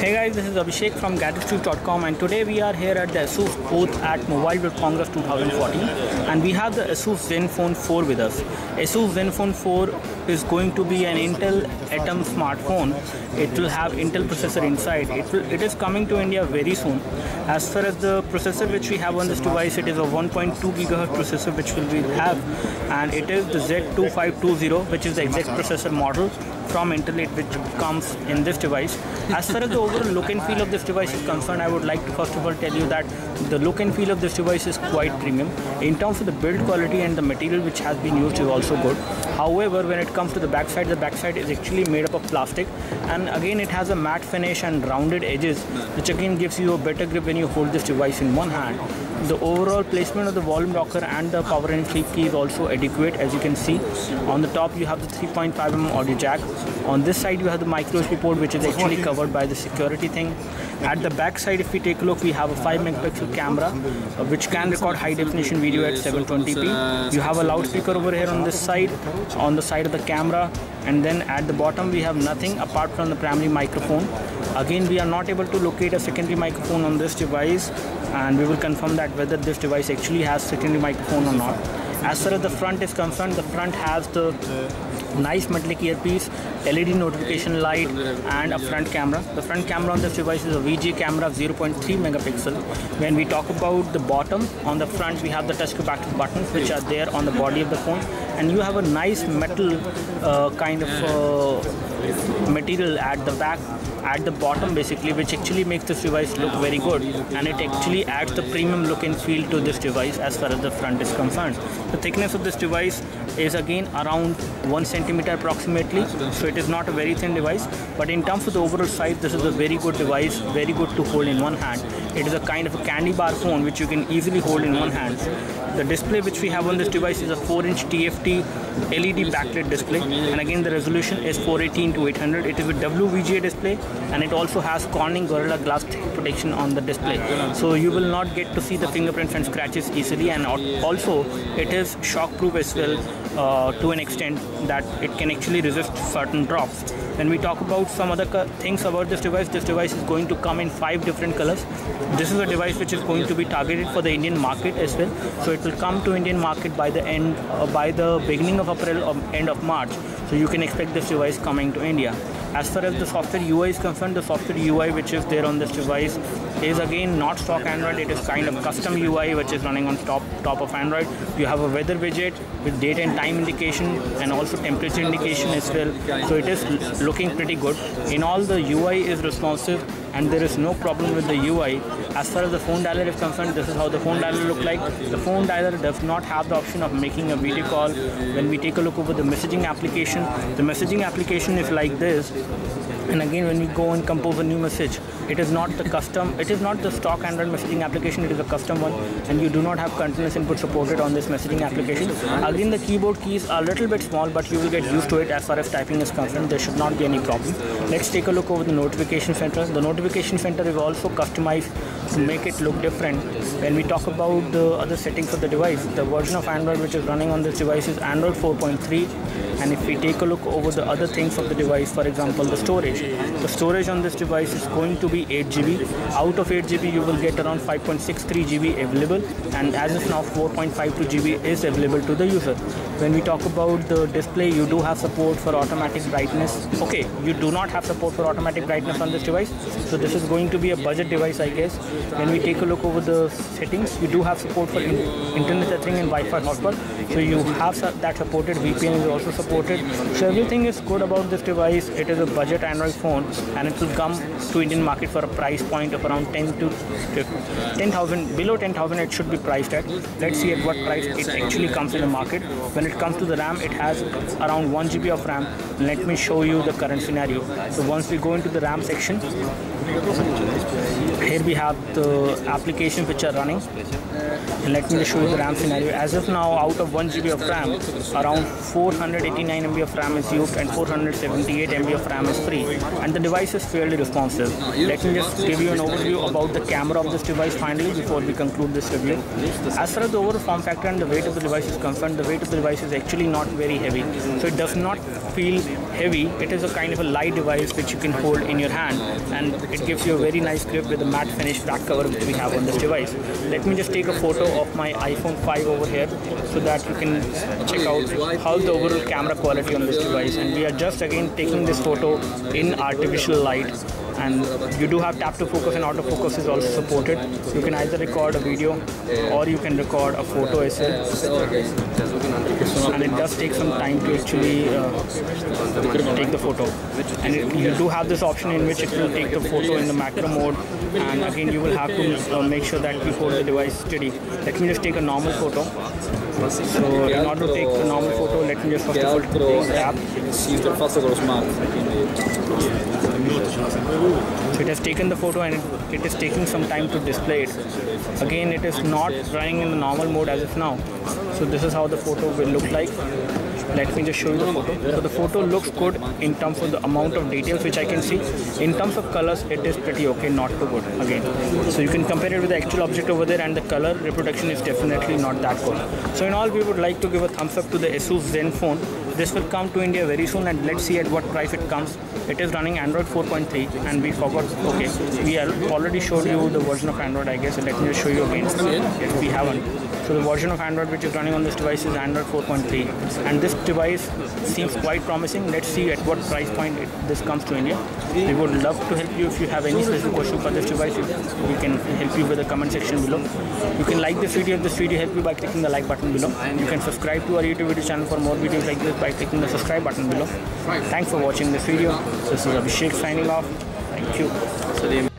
Hey guys, this is Abhishek from GadgetStreet.com, and today we are here at the ASUS booth at Mobile World Congress 2014, and we have the ASUS ZenFone 4 with us. ASUS ZenFone 4 is going to be an Intel Atom smartphone. It will have Intel processor inside. It is coming to India very soon. As far as the processor which we have on this device, it is a 1.2 GHz processor which we have, and it is the Z2520, which is the exact processor model from Intel which comes in this device. As far as the overall look and feel of this device is concerned, I would like to first of all tell you that the look and feel of this device is quite premium. In terms of the build quality and the material which has been used is also good. However, when it comes to the backside is actually made up of plastic, and again it has a matte finish and rounded edges, which again gives you a better grip when you hold this device in one hand. The overall placement of the volume rocker and the power and sleep key is also adequate. As you can see, on the top you have the 3.5mm audio jack. On this side you have the micro USB port, which is actually covered by the security thing. At the back side, if we take a look, we have a 5 megapixel camera which can record high definition video at 720p. You have a loudspeaker over here on this side, on the side of the camera, and then at the bottom we have nothing apart from the primary microphone. Again, we are not able to locate a secondary microphone on this device, and we will confirm that whether this device actually has secondary microphone or not. As far as the front is concerned, the front has the nice metallic earpiece, LED notification light, and a front camera. The front camera on this device is a VGA camera of 0.3 megapixel. When we talk about the bottom, on the front we have the touch capacitive buttons which are there on the body of the phone, and you have a nice metal kind of material at the back, at the bottom basically, which actually makes this device look very good, and it actually adds the premium look and feel to this device as far as the front is concerned. The thickness of this device is again around 1 centimeter approximately, so it is not a very thin device, but in terms of the overall size, this is a very good device, very good to hold in one hand. It is a kind of a candy bar phone which you can easily hold in one hand. The display which we have on this device is a 4-inch TFT LED backlit display, and again the resolution is 480x800. It is a WVGA display, and it also has Corning Gorilla Glass 3 protection on the display, so you will not get to see the fingerprints and scratches easily, and also it is shock proof as well, to an extent that it can actually resist certain drops. When we talk about some other things about this device is going to come in 5 different colors. This is a device which is going to be targeted for the Indian market as well, so it will come to Indian market by the beginning of April or end of March, so you can expect this device coming to India. As far as the software UI is concerned, the software UI which is there on this device is again not stock Android. It is kind of custom UI which is running on top of Android. You have a weather widget with date and time indication and also temperature indication as well, so it is looking pretty good. In all, the UI is responsive and there is no problem with the UI. As far as the phone dialer is concerned, this is how the phone dialer looks like. The phone dialer does not have the option of making a video call. When we take a look over the messaging application, the messaging application is like this. And again, when we go and compose a new message, it is not the stock Android messaging application, it is a custom one, and you do not have continuous input supported on this messaging application. Again, the keyboard keys are a little bit small, but you will get used to it. As far as typing is concerned, there should not be any problem. Let's take a look over the notification center. The notification center is also customized to make it look different. When we talk about the other settings of the device, the version of Android which is running on this device is Android 4.3, and if we take a look over the other things of the device, for example the storage on this device is going to be 8 GB. Out of 8 GB you will get around 5.63 GB available, and as of now 4.52 GB is available to the user. When we talk about the display, you do have support for automatic brightness. Okay, you do not have support for automatic brightness on this device, so this is going to be a budget device, I guess. When we take a look over the settings, you do have support for internet tethering and Wi-Fi hotspot, so you have that supported. VPN is also supported, so everything is good about this device. It is a budget Android phone, and it will come to Indian market for a price point of around 10,000. Below 10,000 it should be priced at. Let's see at what price it actually comes in the market. When it comes to the RAM, it has around 1 GB of RAM. Let me show you the current scenario. So once we go into the RAM section, here we have the applications which are running, and let me show you the RAM scenario. As of now, out of 1 GB of RAM, around 489 MB of RAM is used and 478 MB of RAM is free, and the device is fairly responsive. Let me just give you an overview about the camera of this device finally before we conclude this review. As far as the overall form factor and the weight of the device is concerned, the weight of the device is actually not very heavy, so it does not feel heavy. It is a kind of a light device which you can hold in your hand, and it gives you a very nice grip with the matte finish back cover which we have on this device. Let me just take a photo of my iPhone 5 over here so that you can check out how the overall camera quality on this device. And we are just again taking this photo in artificial light, and you do have tap to focus, and autofocus is also supported. You can either record a video or you can record a photo as well, and it does take some time to actually take the photo. And you do have this option in which it will take the photo in the macro mode, and again you will have to make sure that you hold the device steady. Let me just take a normal photo. So in order to take the normal photo, let me just first of all take the app. So it has taken the photo and it is taking some time to display it. Again, it is not running in the normal mode as of now. So this is how the photo will look like. Let me just show you the photo. So the photo looks good in terms of the amount of details which I can see. In terms of colors, it is pretty okay, not too good again. So you can compare it with the actual object over there, and the color reproduction is definitely not that good. So in all, we would like to give a thumbs up to the ASUS ZenFone. This will come to India very soon, and let's see at what price it comes. It is running Android 4.3, and we forgot, okay, we already showed you the version of Android, I guess. So let me just show you again if we haven't. So the version of Android which is running on this device is Android 4.3, and this device seems quite promising. Let's see at what price point this comes to India. We would love to help you. If you have any specific question for this device, we can help you with the comment section below. You can like this video if this video helped you by clicking the like button below. You can subscribe to our YouTube video channel for more videos like this by clicking the subscribe button below. Thanks for watching this video. This is Abhishek signing off. Thank you.